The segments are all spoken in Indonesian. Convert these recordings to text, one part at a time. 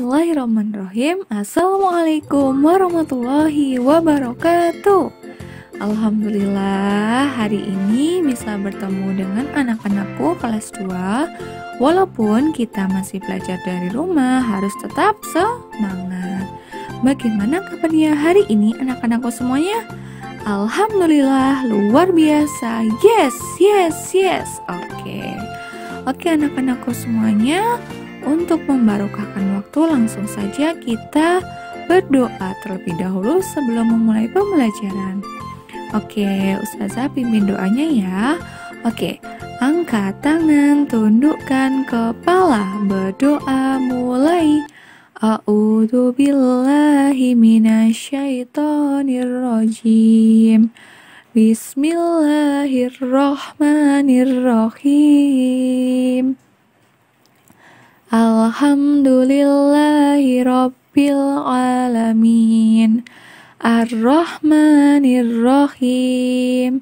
Bismillahirrahmanirrahim. Assalamualaikum warahmatullahi wabarakatuh. Alhamdulillah hari ini bisa bertemu dengan anak-anakku kelas 2. Walaupun kita masih belajar dari rumah, harus tetap semangat. Bagaimana kabarnya hari ini anak-anakku semuanya? Alhamdulillah luar biasa. Yes. Oke anak-anakku semuanya, untuk membarokahkan waktu langsung saja kita berdoa terlebih dahulu sebelum memulai pembelajaran. Oke, Ustazah pimpin doanya ya. Oke, angkat tangan, tundukkan kepala, berdoa mulai. A'udzu billahi minasyaitonirrajim. Bismillahirrahmanirrahim. Alhamdulillahi rabbil alamin. Ar-Rahmanir-Rahim.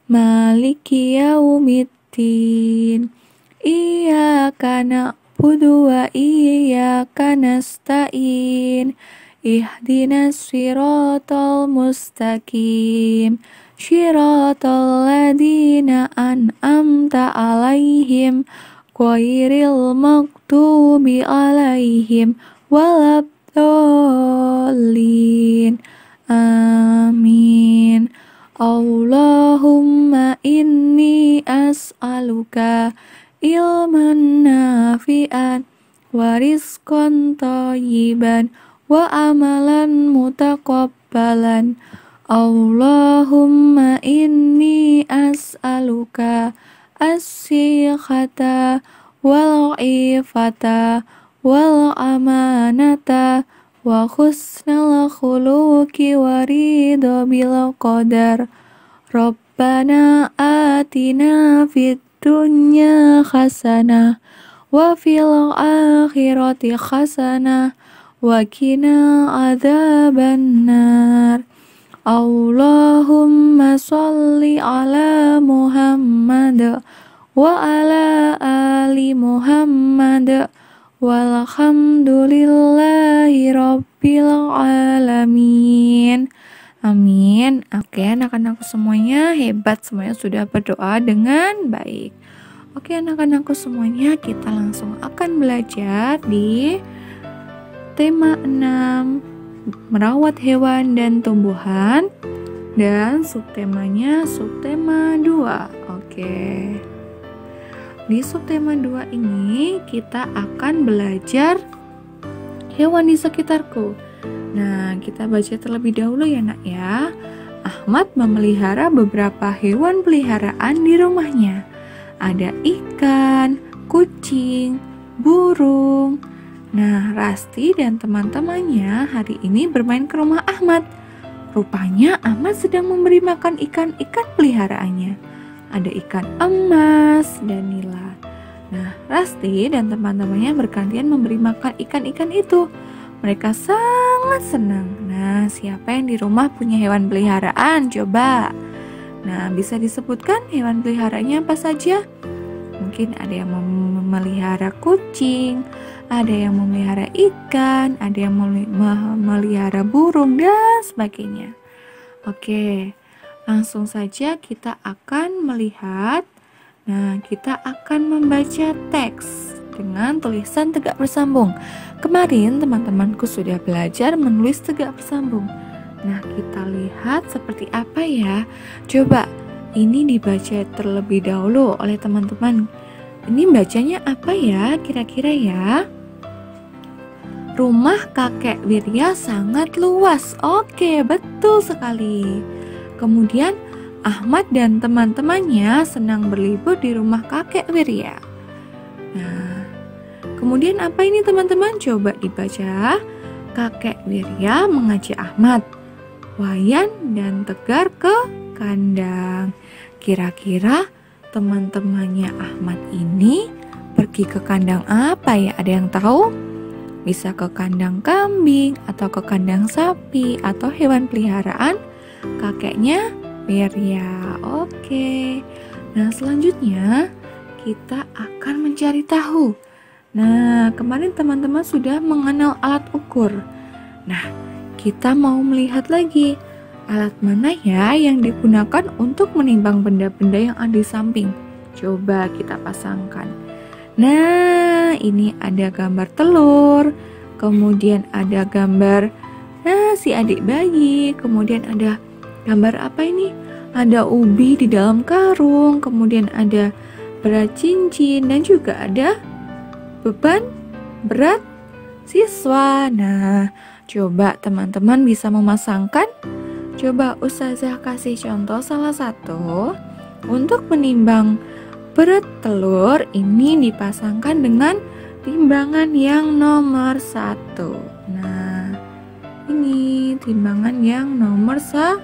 Maliki yaumiddin. Iyyaka na'budu wa iyyaka nasta'in. Ihdinas siratal mustaqim. Shiratal ladzina an'amta 'alaihim ghairil maghdubi 'alaihim waladdallin. Amin. Allahumma inni as'aluka ilman nafi'an wa rizqan thayyiban wa amalan mutaqabbalan. Allahumma inni as'aluka as-sikhata wal ifata wal amanata wa husnal khuluqi wa ridha bil qadar. Rabbana atina fid dunya hasanah wa fil akhirati hasanah wa qina adzabannar. Allahumma sholli ala Muhammad wa ala ali Muhammad walhamdulillahi rabbil alamin. Amin. Oke anak-anakku semuanya hebat, semuanya sudah berdoa dengan baik. Oke anak-anakku semuanya, kita langsung akan belajar di tema 6, merawat hewan dan tumbuhan, dan subtemanya subtema 2. Oke. Di subtema 2 ini kita akan belajar hewan di sekitarku. Nah, kita baca terlebih dahulu ya nak ya. Ahmad memelihara beberapa hewan peliharaan di rumahnya. Ada ikan, kucing, burung. Nah, Rasti dan teman-temannya hari ini bermain ke rumah Ahmad. Rupanya Ahmad sedang memberi makan ikan-ikan peliharaannya. Ada ikan emas dan nila. Nah, Rasti dan teman-temannya bergantian memberi makan ikan-ikan itu. Mereka sangat senang. Nah, siapa yang di rumah punya hewan peliharaan? Coba. Nah, bisa disebutkan hewan peliharaannya apa saja? Mungkin ada yang memelihara kucing, ada yang memelihara ikan, ada yang memelihara burung, dan sebagainya. Oke, langsung saja kita akan melihat. Nah, kita akan membaca teks dengan tulisan tegak bersambung. Kemarin teman-temanku sudah belajar menulis tegak bersambung. Nah, kita lihat seperti apa ya. Coba, ini dibaca terlebih dahulu oleh teman-teman. Ini bacanya apa ya kira-kira ya? Rumah kakek Wirya sangat luas. Oke, betul sekali. Kemudian Ahmad dan teman-temannya senang berlibur di rumah kakek Wirya. Nah, kemudian apa ini teman-teman? Coba dibaca. Kakek Wirya mengajak Ahmad, Wayan dan Tegar ke kandang. Kira-kira teman-temannya Ahmad ini pergi ke kandang apa ya? Ada yang tahu? Bisa ke kandang kambing, atau ke kandang sapi, atau hewan peliharaan kakeknya Wirya. Oke. Nah, selanjutnya kita akan mencari tahu. Nah, kemarin teman-teman sudah mengenal alat ukur. Nah, kita mau melihat lagi alat mana ya yang digunakan untuk menimbang benda-benda yang ada di samping. Coba kita pasangkan. Nah, ini ada gambar telur, kemudian ada gambar si adik bayi, kemudian ada gambar apa ini? Ada ubi di dalam karung, kemudian ada berat cincin, dan juga ada beban berat siswa. Nah, coba teman-teman bisa memasangkan. Coba Ustazah kasih contoh salah satu. Untuk menimbang berat telur ini dipasangkan dengan timbangan yang nomor 1. Nah, ini timbangan yang nomor 1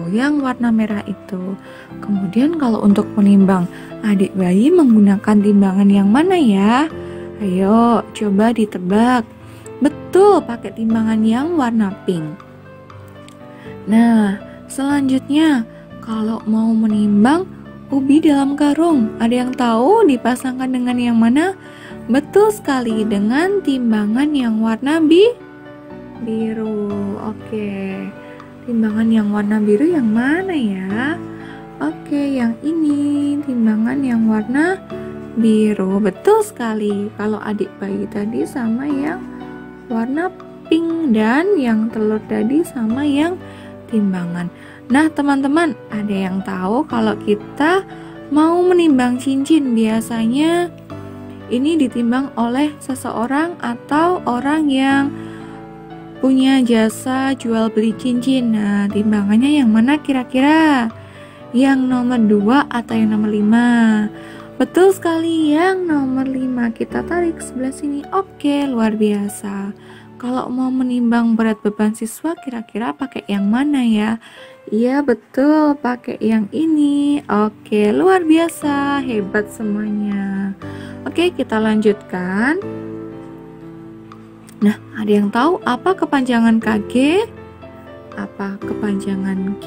yang warna merah itu. Kemudian kalau untuk menimbang adik bayi menggunakan timbangan yang mana ya? Ayo coba ditebak. Betul, pakai timbangan yang warna pink. Nah, selanjutnya kalau mau menimbang ubi dalam karung, ada yang tahu dipasangkan dengan yang mana? Betul sekali, dengan timbangan yang warna biru. Oke. Timbangan yang warna biru yang mana ya? Oke, yang ini timbangan yang warna biru. Betul sekali. Kalau adik bayi tadi sama yang warna pink, dan yang telur tadi sama yang timbangan. Nah, teman-teman, ada yang tahu kalau kita mau menimbang cincin, biasanya ini ditimbang oleh seseorang atau orang yang punya jasa jual beli cincin. Nah, timbangannya yang mana kira-kira? Yang nomor 2 atau yang nomor 5? Betul sekali, yang nomor 5. Kita tarik sebelah sini. Oke, luar biasa. Kalau mau menimbang berat beban siswa, kira-kira pakai yang mana ya? Iya, betul, pakai yang ini. Oke, luar biasa, hebat semuanya. Oke, kita lanjutkan. Nah, ada yang tahu apa kepanjangan KG? Apa kepanjangan G?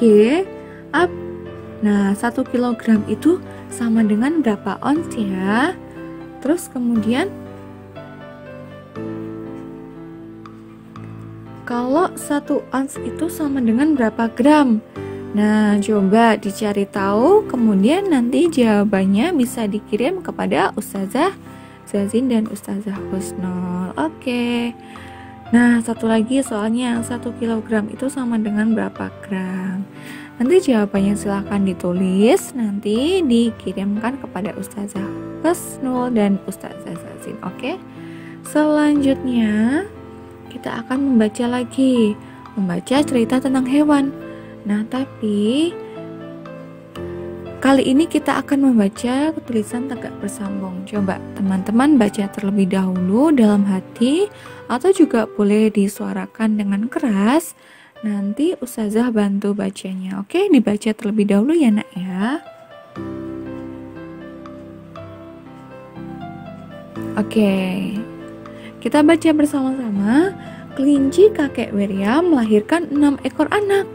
Nah, 1 kilogram itu sama dengan berapa ons ya? Terus kemudian kalau 1 ons itu sama dengan berapa gram? Nah, coba dicari tahu, kemudian nanti jawabannya bisa dikirim kepada Ustazah Zazin dan Ustazah Husnul. Oke. Nah, satu lagi soalnya 1 kilogram itu sama dengan berapa gram? Nanti jawabannya silahkan ditulis, nanti dikirimkan kepada Ustazah Husnul dan Ustazah Zazin. Oke. Selanjutnya kita akan membaca lagi, membaca cerita tentang hewan. Nah, tapi kali ini kita akan membaca tulisan tegak bersambung. Coba teman-teman baca terlebih dahulu dalam hati, atau juga boleh disuarakan dengan keras. Nanti Ustazah bantu bacanya. Oke, dibaca terlebih dahulu ya nak ya. Oke, kita baca bersama-sama. Kelinci kakek Wirya melahirkan 6 ekor anak.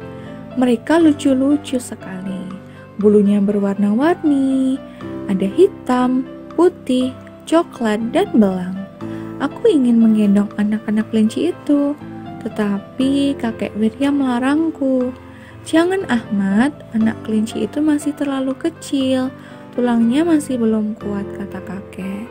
Mereka lucu-lucu sekali. Bulunya berwarna-warni, ada hitam, putih, coklat, dan belang. Aku ingin menggendong anak-anak kelinci itu, tetapi kakek Wirya melarangku. Jangan Ahmad, anak kelinci itu masih terlalu kecil, tulangnya masih belum kuat, kata kakek.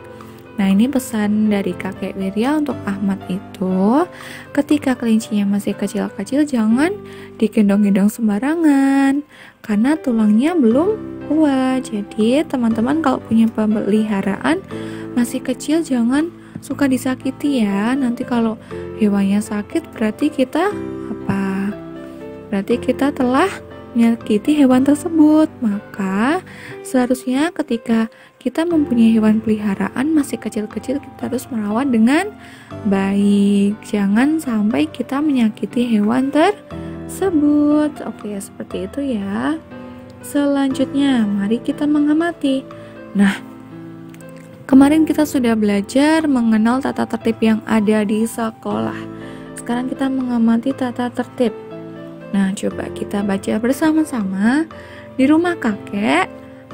Nah, ini pesan dari kakek Wirya untuk Ahmad itu, ketika kelincinya masih kecil-kecil jangan digendong-gendong sembarangan karena tulangnya belum kuat. Jadi teman-teman kalau punya peliharaan masih kecil jangan suka disakiti ya. Nanti kalau hewannya sakit berarti kita apa? Berarti kita telah menyakiti hewan tersebut. Maka seharusnya ketika kita mempunyai hewan peliharaan masih kecil-kecil, kita harus merawat dengan baik. Jangan sampai kita menyakiti hewan tersebut. Oke, seperti itu ya. Selanjutnya, mari kita mengamati. Nah, kemarin kita sudah belajar mengenal tata tertib yang ada di sekolah. Sekarang kita mengamati tata tertib. Nah, coba kita baca bersama-sama. Di rumah kakek,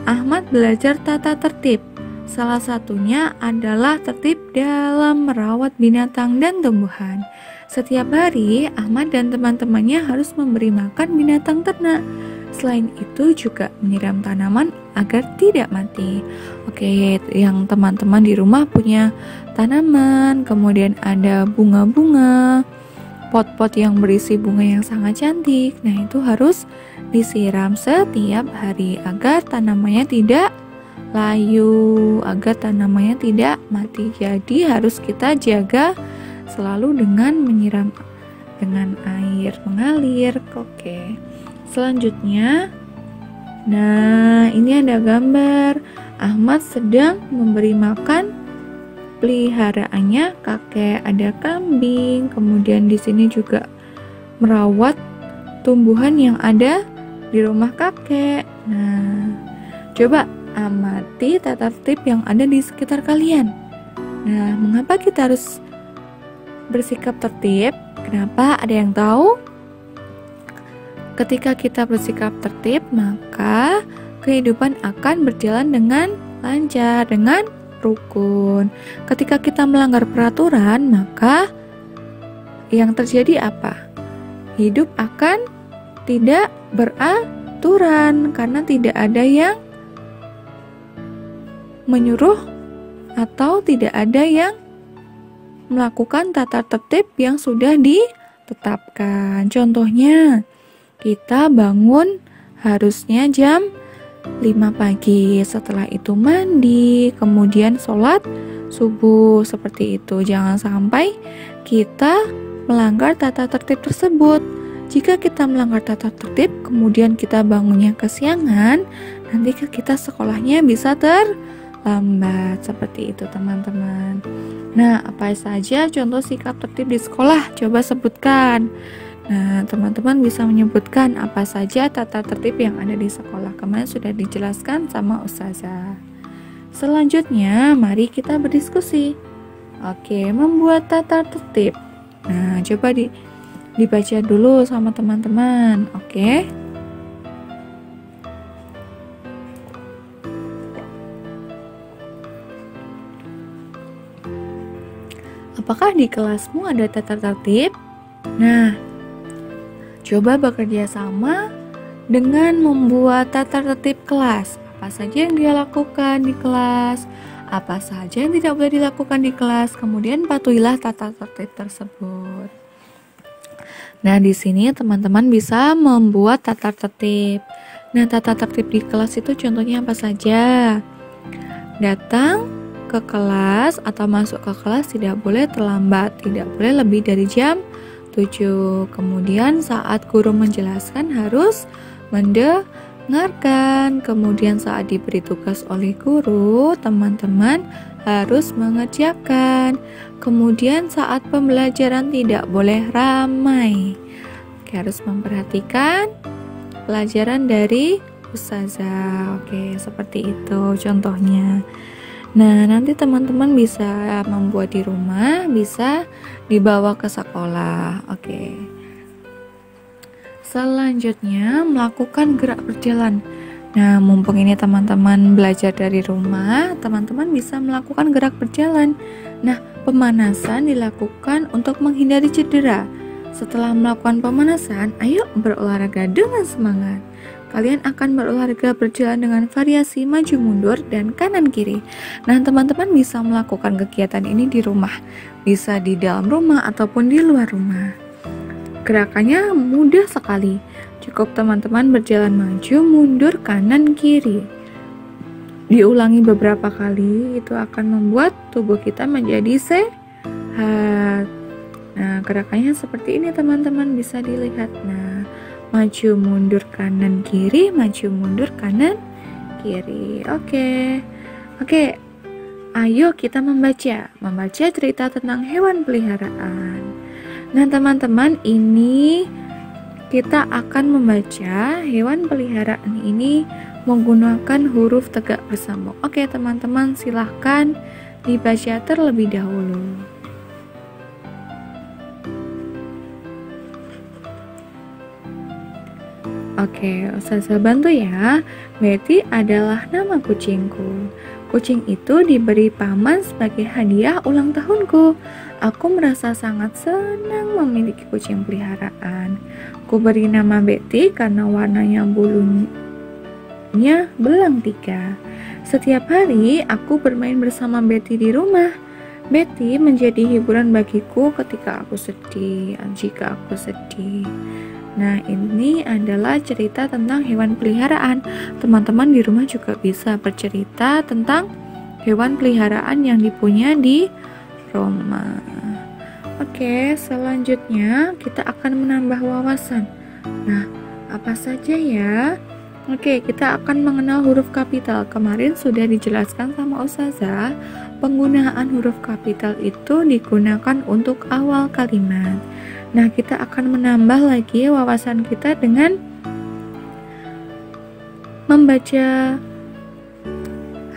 Ahmad belajar tata tertib. Salah satunya adalah tertib dalam merawat binatang dan tumbuhan. Setiap hari, Ahmad dan teman-temannya harus memberi makan binatang ternak. Selain itu juga menyiram tanaman agar tidak mati. Oke, yang teman-teman di rumah punya tanaman, kemudian ada bunga-bunga, pot-pot yang berisi bunga yang sangat cantik. Nah, itu harus disiram setiap hari agar tanamannya tidak layu, agar tanamannya tidak mati. Jadi harus kita jaga selalu dengan menyiram dengan air mengalir. Oke. Selanjutnya, nah ini ada gambar Ahmad sedang memberi makan peliharaannya kakek. Ada kambing, kemudian di sini juga merawat tumbuhan yang ada di rumah kakek. Nah, coba amati tata tertib yang ada di sekitar kalian. Nah, mengapa kita harus bersikap tertib? Kenapa? Ada yang tahu? Ketika kita bersikap tertib, maka kehidupan akan berjalan dengan lancar, dengan rukun. Ketika kita melanggar peraturan, maka yang terjadi apa? Hidup akan tidak beraturan karena tidak ada yang menyuruh atau tidak ada yang melakukan tata tertib yang sudah ditetapkan. Contohnya, kita bangun harusnya jam 5 pagi, setelah itu mandi, kemudian sholat subuh, seperti itu. Jangan sampai kita melanggar tata tertib tersebut. Jika kita melanggar tata tertib, kemudian kita bangunnya kesiangan, nanti kita sekolahnya bisa terlambat, seperti itu teman-teman. Nah, apa saja contoh sikap tertib di sekolah? Coba sebutkan. Nah, teman-teman bisa menyebutkan apa saja tata tertib yang ada di sekolah. Kemarin sudah dijelaskan sama Ustazah. Selanjutnya, mari kita berdiskusi. Oke, membuat tata tertib. Nah, coba dibaca dulu sama teman-teman. Oke. Apakah di kelasmu ada tata tertib? Nah, coba bekerja sama dengan membuat tata tertib kelas. Apa saja yang dia lakukan di kelas, apa saja yang tidak boleh dilakukan di kelas, kemudian patuhilah tata tertib tersebut. Nah, di sini teman-teman bisa membuat tata tertib. Nah, tata tertib di kelas itu contohnya apa saja? Datang ke kelas atau masuk ke kelas tidak boleh terlambat, tidak boleh lebih dari jam 7. Kemudian saat guru menjelaskan harus mendengarkan. Kemudian saat diberi tugas oleh guru, teman-teman harus mengerjakan. Kemudian saat pembelajaran tidak boleh ramai. Harus memperhatikan pelajaran dari Ustazah. Oke, seperti itu contohnya. Nah, nanti teman-teman bisa membuat di rumah, bisa dibawa ke sekolah. Oke. Selanjutnya, melakukan gerak berjalan. Nah, mumpung ini teman-teman belajar dari rumah, teman-teman bisa melakukan gerak berjalan. Nah, pemanasan dilakukan untuk menghindari cedera. Setelah melakukan pemanasan, ayo berolahraga dengan semangat. Kalian akan berolahraga berjalan dengan variasi maju mundur dan kanan kiri. Nah, teman-teman bisa melakukan kegiatan ini di rumah, bisa di dalam rumah ataupun di luar rumah. Gerakannya mudah sekali. Cukup teman-teman berjalan maju mundur kanan kiri. Diulangi beberapa kali, itu akan membuat tubuh kita menjadi sehat. Nah, gerakannya seperti ini teman-teman, bisa dilihat. Nah, maju mundur kanan kiri, maju mundur kanan kiri. Oke. Ayo kita membaca cerita tentang hewan peliharaan. Nah, teman-teman, ini kita akan membaca hewan peliharaan ini menggunakan huruf tegak bersambung. Oke, teman-teman, silahkan dibaca terlebih dahulu. Oke, Ustazah bantu ya. Betty adalah nama kucingku. Kucing itu diberi paman sebagai hadiah ulang tahunku. Aku merasa sangat senang memiliki kucing peliharaan. Ku beri nama Betty karena warnanya bulunya belang 3. Setiap hari aku bermain bersama Betty di rumah. Betty menjadi hiburan bagiku ketika aku sedih, jika aku sedih. Nah, ini adalah cerita tentang hewan peliharaan. Teman-teman di rumah juga bisa bercerita tentang hewan peliharaan yang dipunya di rumah. Oke, selanjutnya kita akan menambah wawasan. Nah, apa saja ya? Oke, kita akan mengenal huruf kapital. Kemarin sudah dijelaskan sama Ustazah, penggunaan huruf kapital itu digunakan untuk awal kalimat. Nah, kita akan menambah lagi wawasan kita dengan membaca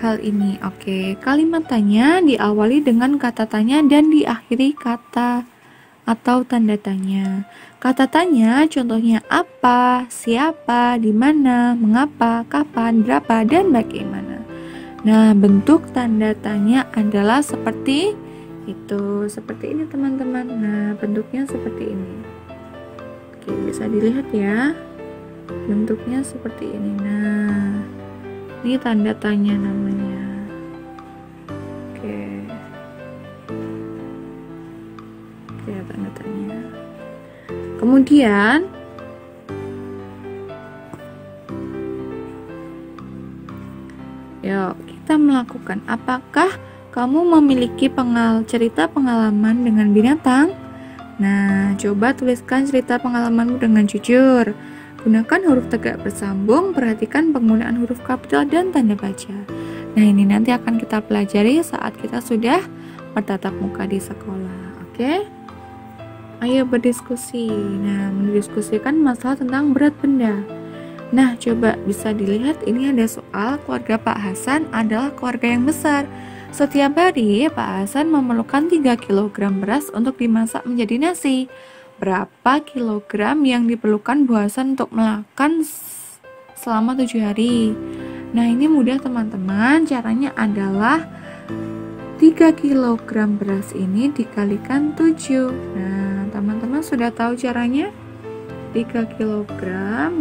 hal ini. Oke, kalimat tanya diawali dengan kata tanya dan diakhiri kata atau tanda tanya. Kata tanya contohnya apa, siapa, di mana, mengapa, kapan, berapa, dan bagaimana. Nah, bentuk tanda tanya adalah seperti itu, seperti ini teman-teman. Nah, bentuknya seperti ini. Oke, bisa dilihat ya, bentuknya seperti ini. Nah, ini tanda tanya namanya. Oke, tanda tanya. Kemudian yuk kita melakukan, apakah kamu memiliki cerita pengalaman dengan binatang? Nah, coba tuliskan cerita pengalamanmu dengan jujur. Gunakan huruf tegak bersambung, perhatikan penggunaan huruf kapital dan tanda baca. Nah, ini nanti akan kita pelajari saat kita sudah bertatap muka di sekolah. Oke? Ayo berdiskusi. Nah, mendiskusikan masalah tentang berat benda. Nah, coba bisa dilihat ini ada soal, keluarga Pak Hasan adalah keluarga yang besar. Setiap hari, Pak Hasan memerlukan 3 kg beras untuk dimasak menjadi nasi. Berapa kilogram yang diperlukan Bu Hasan untuk makan selama 7 hari? Nah, ini mudah teman-teman. Caranya adalah 3 kg beras ini dikalikan 7. Nah, teman-teman sudah tahu caranya? 3 kg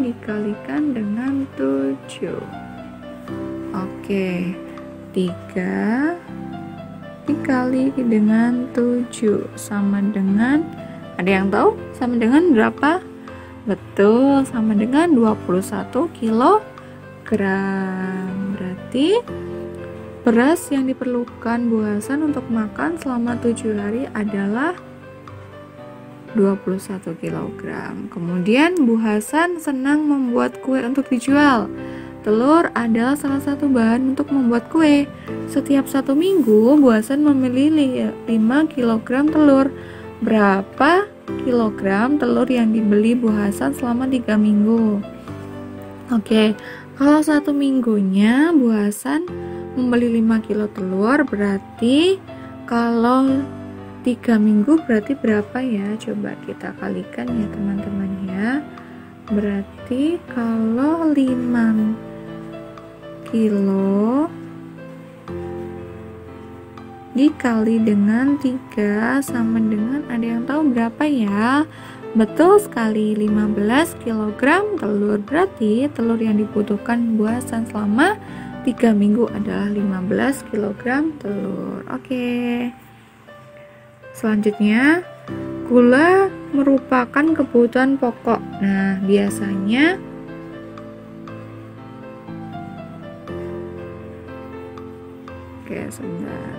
dikalikan dengan 7. Oke. 3 dikali dengan 7 sama dengan, ada yang tahu sama dengan berapa? Betul, sama dengan 21 kg. Berarti beras yang diperlukan Bu Hasan untuk makan selama 7 hari adalah 21 kg. Kemudian Bu Hasan senang membuat kue untuk dijual. Telur adalah salah satu bahan untuk membuat kue. Setiap 1 minggu, Bu Hasan memilih 5 kg telur. Berapa kilogram telur yang dibeli Bu Hasan selama 3 minggu? Oke, kalau 1 minggunya Bu Hasan membeli 5 kilo telur, berarti kalau 3 minggu berarti berapa ya? Coba kita kalikan ya teman-teman ya. Berarti kalau 5 kilo dikali dengan 3 sama dengan, ada yang tahu berapa ya? Betul sekali, 15 kg telur. Berarti telur yang dibutuhkan Bu Hasan selama 3 minggu adalah 15 kg telur. Oke. Selanjutnya, gula merupakan kebutuhan pokok. Nah, biasanya sebentar.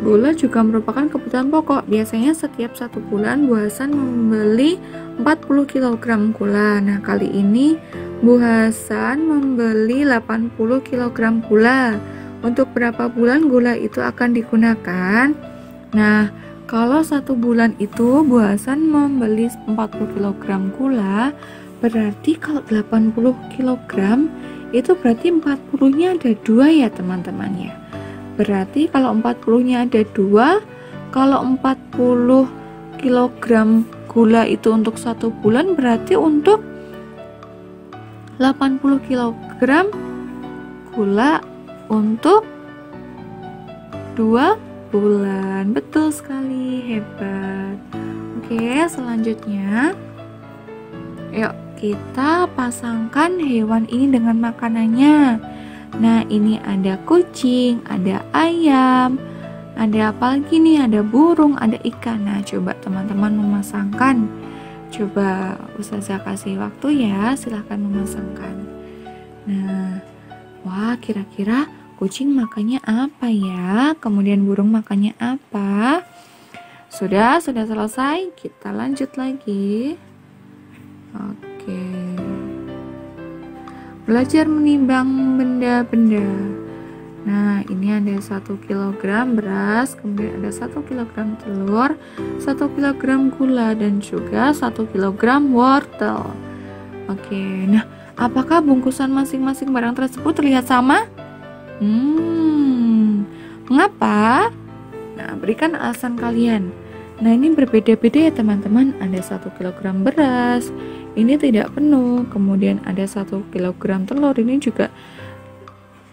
Gula juga merupakan kebutuhan pokok. Biasanya setiap 1 bulan Bu Hasan membeli 40 kg gula. Nah, kali ini Bu Hasan membeli 80 kg gula. Untuk berapa bulan gula itu akan digunakan? Nah, kalau 1 bulan itu Bu Hasan membeli 40 kg gula, berarti kalau 80 kg itu berarti 40-nya ada 2 ya teman-teman ya. Berarti kalau 40-nya ada 2, kalau 40 kg gula itu untuk 1 bulan, berarti untuk 80 kilogram gula untuk 2 bulan. Betul sekali, hebat. Oke, selanjutnya yuk kita pasangkan hewan ini dengan makanannya. Nah, ini ada kucing, ada ayam, ada apa lagi nih? Ada burung, ada ikan. Nah, coba teman-teman memasangkan. Coba Ustazah kasih waktu ya, silahkan memasangkan. Nah, wah, kira-kira kucing makannya apa ya? Kemudian burung makannya apa? Sudah selesai. Kita lanjut lagi. Oke. Belajar menimbang benda-benda. Nah, ini ada 1 kilogram beras, kemudian ada 1 kilogram telur, 1 kilogram gula, dan juga 1 kilogram wortel. Oke, nah apakah bungkusan masing-masing barang tersebut terlihat sama? Mengapa? Nah, berikan alasan kalian. Nah, ini berbeda-beda ya teman-teman. Ada 1 kilogram beras, ini tidak penuh. Kemudian ada 1 kilogram telur, ini juga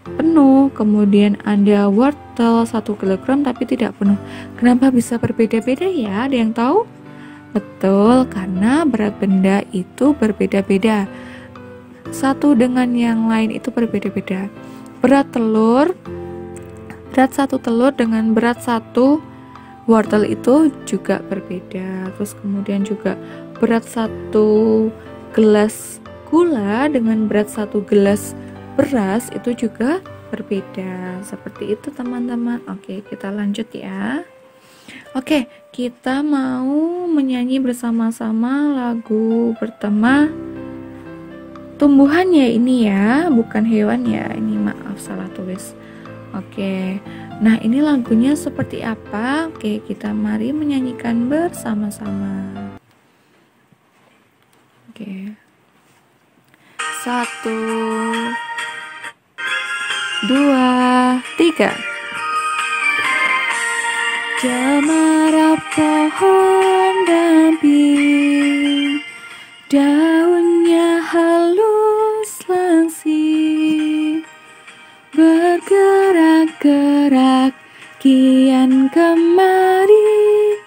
penuh. Kemudian ada wortel 1 kilogram tapi tidak penuh. Kenapa bisa berbeda-beda ya? Ada yang tahu? Betul, karena berat benda itu berbeda-beda. Satu dengan yang lain itu berbeda-beda. Berat 1 telur dengan berat 1 wortel itu juga berbeda. Terus kemudian juga berat 1 gelas gula dengan berat 1 gelas beras itu juga berbeda. Seperti itu teman-teman. Oke, kita lanjut ya. Oke, kita mau menyanyi bersama-sama lagu bertema tumbuhan ya ini ya, bukan hewan ya. Ini maaf salah tulis. Oke. Nah, ini lagunya seperti apa? Oke, kita mari menyanyikan bersama-sama. Oke. 1 2 3. Cemara pohon damping, daunnya halus langsing, bergerak-gerak kian kemari,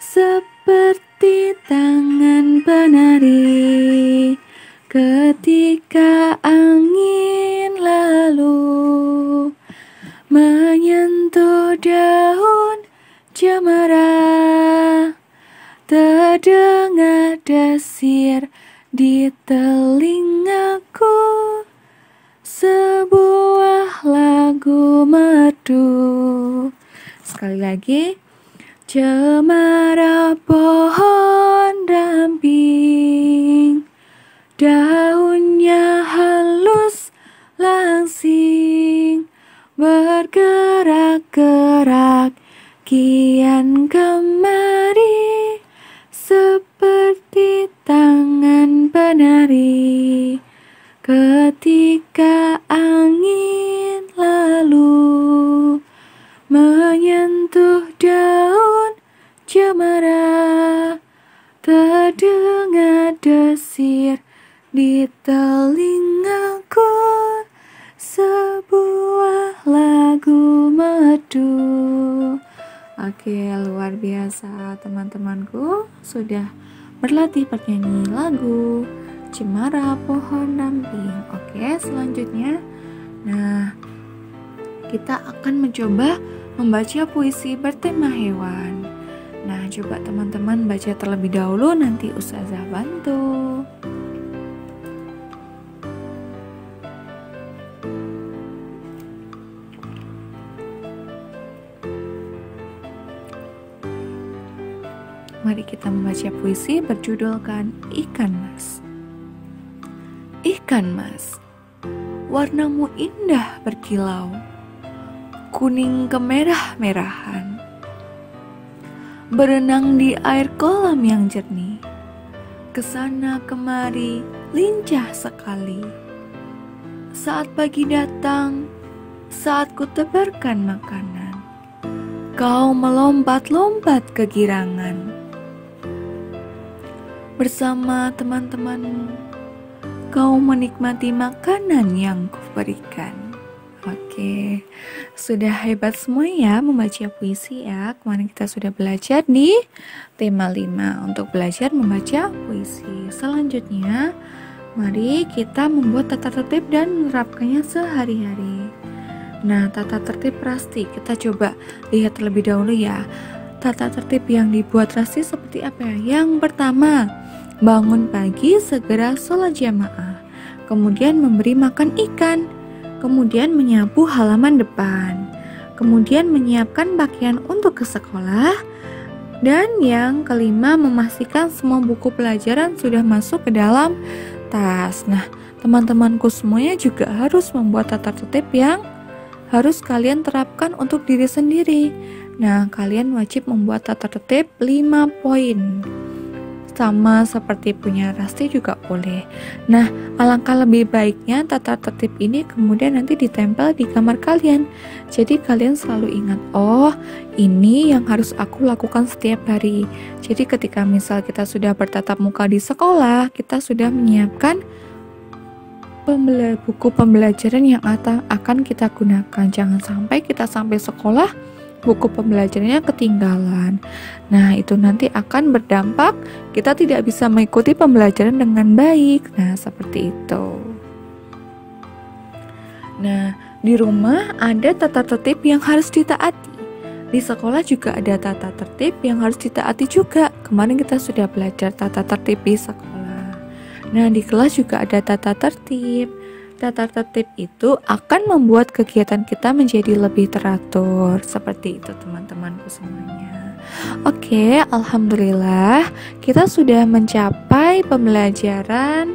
seperti tangan penari. Ketika angin lalu menyentuh daun cemara, terdengar desir di telingaku, sebuah lagu merdu. Sekali lagi. Cemara pohon damping, daunnya halus langsing, bergerak-gerak kian kemari, seperti tangan penari. Ketika angin lalu menyentuh daun cemara, terdengar desir di telingaku, sebuah lagu merdu. Oke, luar biasa teman-temanku, sudah berlatih bernyanyi lagu Cemara Pohon Damping. Oke, selanjutnya, nah kita akan mencoba membaca puisi bertema hewan. Nah, coba teman-teman baca terlebih dahulu, nanti Ustazah bantu. Mari kita membaca puisi berjudulkan Ikan Mas. Ikan mas, warnamu indah berkilau, kuning kemerah-merahan, berenang di air kolam yang jernih, kesana kemari lincah sekali. Saat pagi datang, saat ku tebarkan makanan, kau melompat-lompat kegirangan. Bersama teman-temanmu, kau menikmati makanan yang kuberikan. Oke, sudah hebat semua ya membaca puisi ya. Kemarin kita sudah belajar di tema 5 untuk belajar membaca puisi. Selanjutnya, mari kita membuat tata tertib dan menerapkannya sehari-hari. Nah, tata tertib Rasti kita coba lihat terlebih dahulu ya. Tata tertib yang dibuat Rasti seperti apa ya? Yang pertama, bangun pagi segera sholat jamaah, kemudian memberi makan ikan, kemudian menyapu halaman depan, kemudian menyiapkan pakaian untuk ke sekolah, dan yang kelima memastikan semua buku pelajaran sudah masuk ke dalam tas. Nah, teman-temanku semuanya juga harus membuat tata tertib yang harus kalian terapkan untuk diri sendiri. Nah, kalian wajib membuat tata tertib 5 poin. Sama seperti punya Rasti juga boleh. Nah, alangkah lebih baiknya tata tertib ini kemudian nanti ditempel di kamar kalian. Jadi kalian selalu ingat, oh ini yang harus aku lakukan setiap hari. Jadi ketika misal kita sudah bertatap muka di sekolah, kita sudah menyiapkan buku pembelajaran yang akan kita gunakan. Jangan sampai kita sampai sekolah buku pembelajarannya ketinggalan. Nah, itu nanti akan berdampak kita tidak bisa mengikuti pembelajaran dengan baik. Nah, seperti itu. Nah, di rumah ada tata tertib yang harus ditaati. Di sekolah juga ada tata tertib yang harus ditaati juga. Kemarin kita sudah belajar tata tertib di sekolah. Nah, di kelas juga ada tata tertib. Tata tertib itu akan membuat kegiatan kita menjadi lebih teratur. Seperti itu teman-temanku semuanya. Oke, alhamdulillah kita sudah mencapai pembelajaran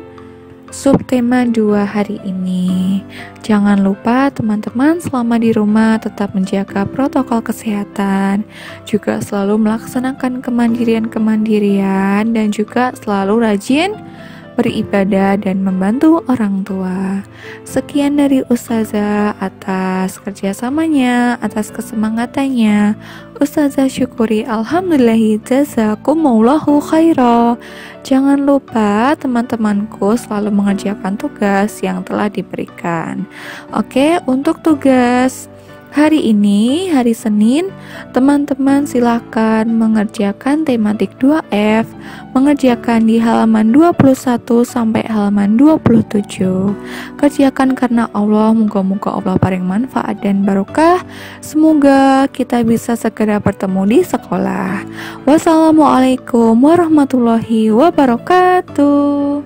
subtema 2 hari ini. Jangan lupa teman-teman selama di rumah tetap menjaga protokol kesehatan, juga selalu melaksanakan kemandirian dan juga selalu rajin beribadah dan membantu orang tua. Sekian dari Ustazah atas kerjasamanya, atas kesemangatannya. Ustazah syukuri alhamdulillahi jazakumullahu khaira. Jangan lupa teman-temanku selalu mengerjakan tugas yang telah diberikan. Oke, untuk tugas hari ini, hari Senin, teman-teman silakan mengerjakan tematik 2F, mengerjakan di halaman 21 sampai halaman 27. Kerjakan karena Allah, moga-moga Allah paling manfaat dan barokah. Semoga kita bisa segera bertemu di sekolah. Wassalamualaikum warahmatullahi wabarakatuh.